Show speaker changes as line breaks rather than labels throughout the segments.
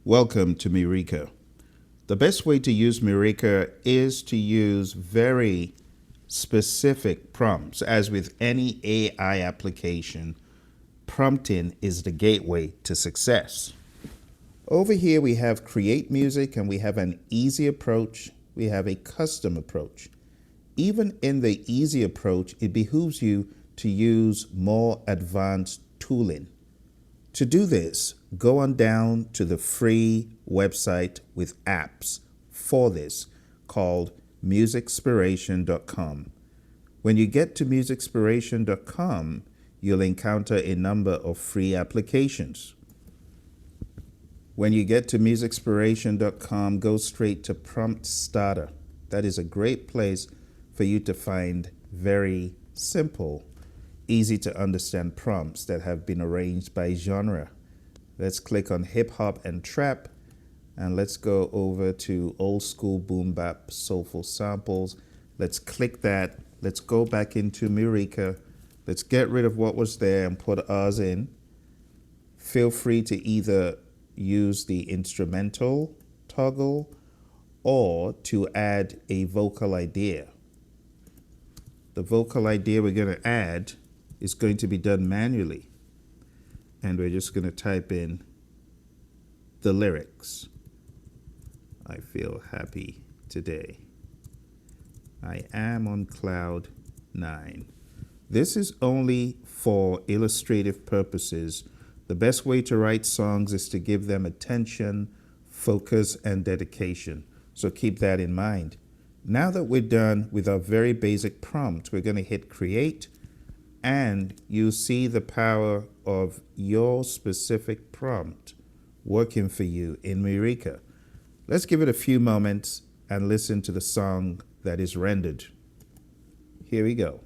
Welcome to Murica. The best way to use Murica is to use very specific prompts. As with any AI application, prompting is the gateway to success. Over here we have create music, and we have an easy approach. We have a custom approach. Even in the easy approach, it behooves you to use more advanced tooling. To do this, go on down to the free website with apps for this called MUSICSPIRATION.com. When you get to MUSICSPIRATION.com, you'll encounter a number of free applications. When you get to MUSICSPIRATION.com, go straight to Prompt Starter. That is a great place for you to find very simple, easy to understand prompts that have been arranged by genre. Let's click on hip hop and trap, and let's go over to old school boom bap soulful samples. Let's click that. Let's go back into Murica. Let's get rid of what was there and put ours in. Feel free to either use the instrumental toggle or to add a vocal idea. The vocal idea we're going to add is going to be done manually. And we're just going to type in the lyrics. I feel happy today. I am on cloud 9. This is only for illustrative purposes. The best way to write songs is to give them attention, focus, and dedication. So keep that in mind. Now that we're done with our very basic prompt, we're going to hit create, and you see the power of your specific prompt working for you in Murica. Let's give it a few moments and listen to the song that is rendered. Here we go.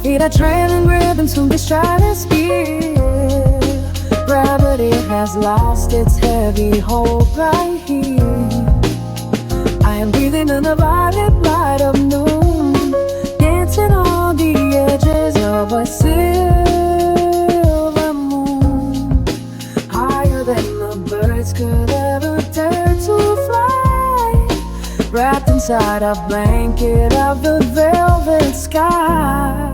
Feet are trailing rhythm to the stratosphere. Gravity has lost its heavy hold right here. I am breathing in the violet light of noon, dancing on the edges of a silver moon, higher than the birds could ever dare to fly, wrapped inside a blanket of the velvet sky.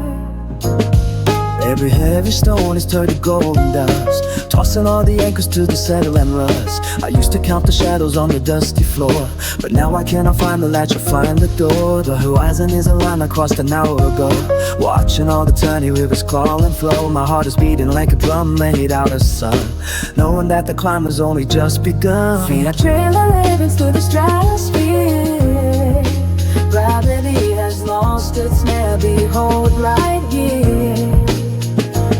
Every heavy stone is turned to golden dust, tossing all the anchors to the settle and rust. I used to count the shadows on the dusty floor, but now I cannot find the latch or find the door. The horizon is a line I crossed an hour ago, watching all the tiny rivers crawl and flow. My heart is beating like a drum made out of sun, knowing that the climb has only just begun. Feet are trailing ravens through the stratosphere. Gravity has lost its heavy hold right here.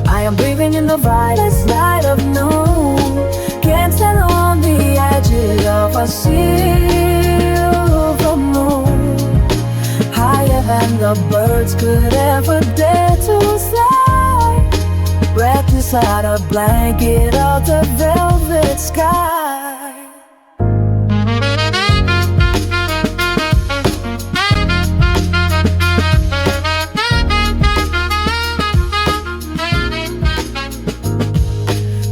I am breathing in the brightest light of noon, dancing on the edges of a silver moon, higher than the birds could ever dare to fly, wrapped inside a blanket of the velvet sky.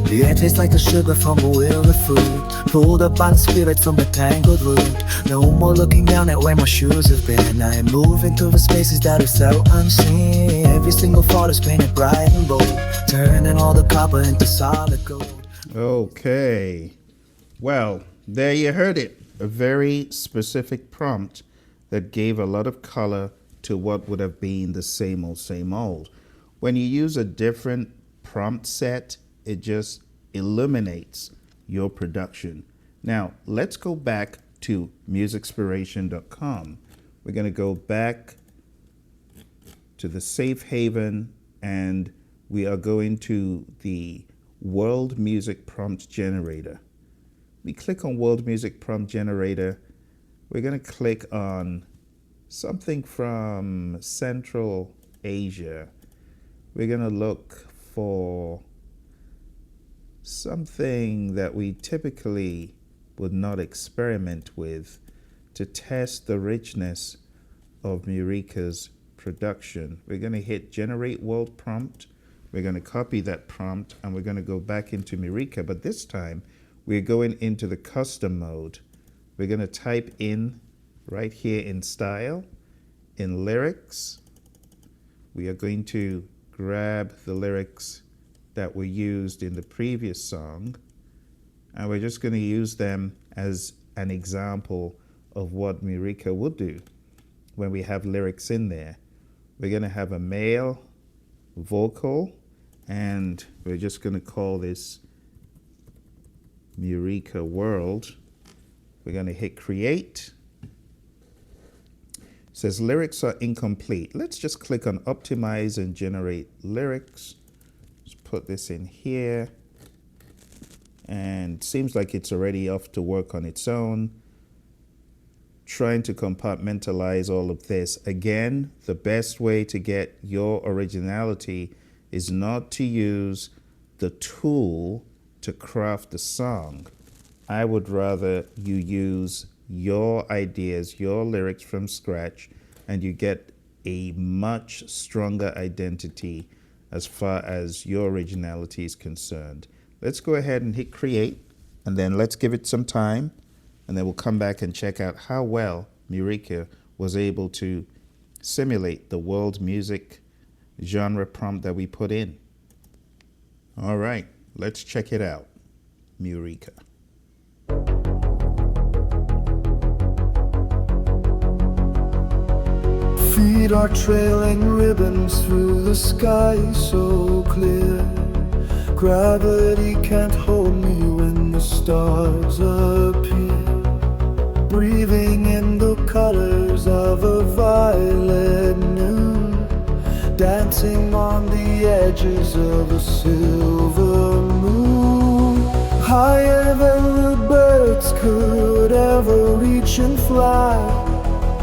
The air tastes like the sugar from a willow fruit, pulled up by the spirit from the tangled root. No more looking down at where my shoes have been. I am moving through the spaces that are so unseen. Every single thought is painted bright and bold, turning all the copper into solid gold.
Okay. Well, there you heard it. A very specific prompt that gave a lot of color to what would have been the same old, same old. When you use a different prompt set, it just illuminates your production. Now, let's go back to MUSICSPIRATION.com. We're going to go back to the safe haven, and we are going to the World Music Prompt Generator. We click on World Music Prompt Generator. We're going to click on something from Central Asia. we're going to look for something that we typically would not experiment with to test the richness of Murica's production. We're going to hit Generate World Prompt. We're going to copy that prompt and we're going to go back into Murica, but this time we're going into the custom mode. We're going to type in right here in Style, in Lyrics. We are going to grab the lyrics that were used in the previous song, and we're just going to use them as an example of what Murica would do when we have lyrics in there. We're going to have a male vocal, and we're just going to call this Murica World. We're going to hit Create. It says lyrics are incomplete. Let's just click on Optimize and Generate Lyrics. Let's put this in here. And seems like it's already off to work on its own. Trying to compartmentalize all of this. Again, the best way to get your originality is not to use the tool to craft the song. I would rather you use your ideas, your lyrics from scratch, and you get a much stronger identity as far as your originality is concerned. Let's go ahead and hit Create, and then let's give it some time, and then we'll come back and check out how well Murica was able to simulate the world music genre prompt that we put in. All right, let's check it out. Murica.
Feet are trailing ribbons through the sky so clear. Gravity can't hold me when the stars appear. Breathing in the colors of a violet noon, dancing on the edges of a silver moon. Higher than the birds could ever reach and fly,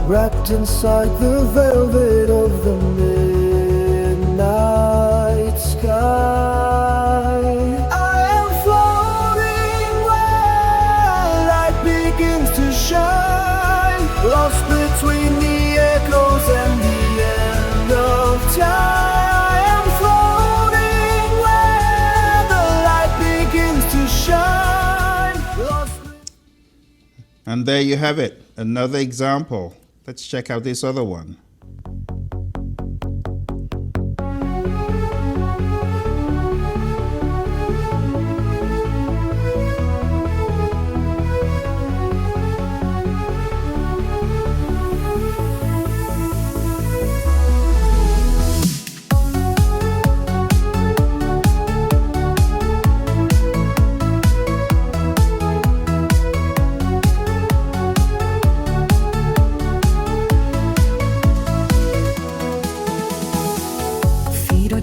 wrapped inside the velvet of the midnight sky. I am floating where light begins to shine, lost between the echoes and the end of time. I am floating where the light begins to shine, lost.
And there you have it, another example. Let's check out this other one.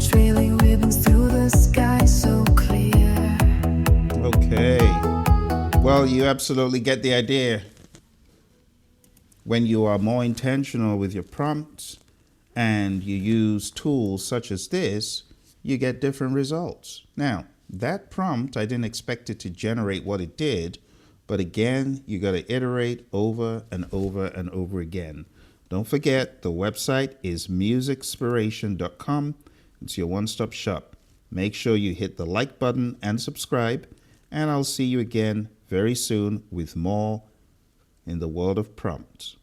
Trailing ribbons through the sky so clear.
Okay. Well, you absolutely get the idea. When you are more intentional with your prompts and you use tools such as this, you get different results. Now, that prompt, I didn't expect it to generate what it did, but again, you got to iterate over and over and over again. Don't forget, the website is MUSICSPIRATION.com. It's your one-stop shop. Make sure you hit the like button and subscribe, and I'll see you again very soon with more in the world of prompts.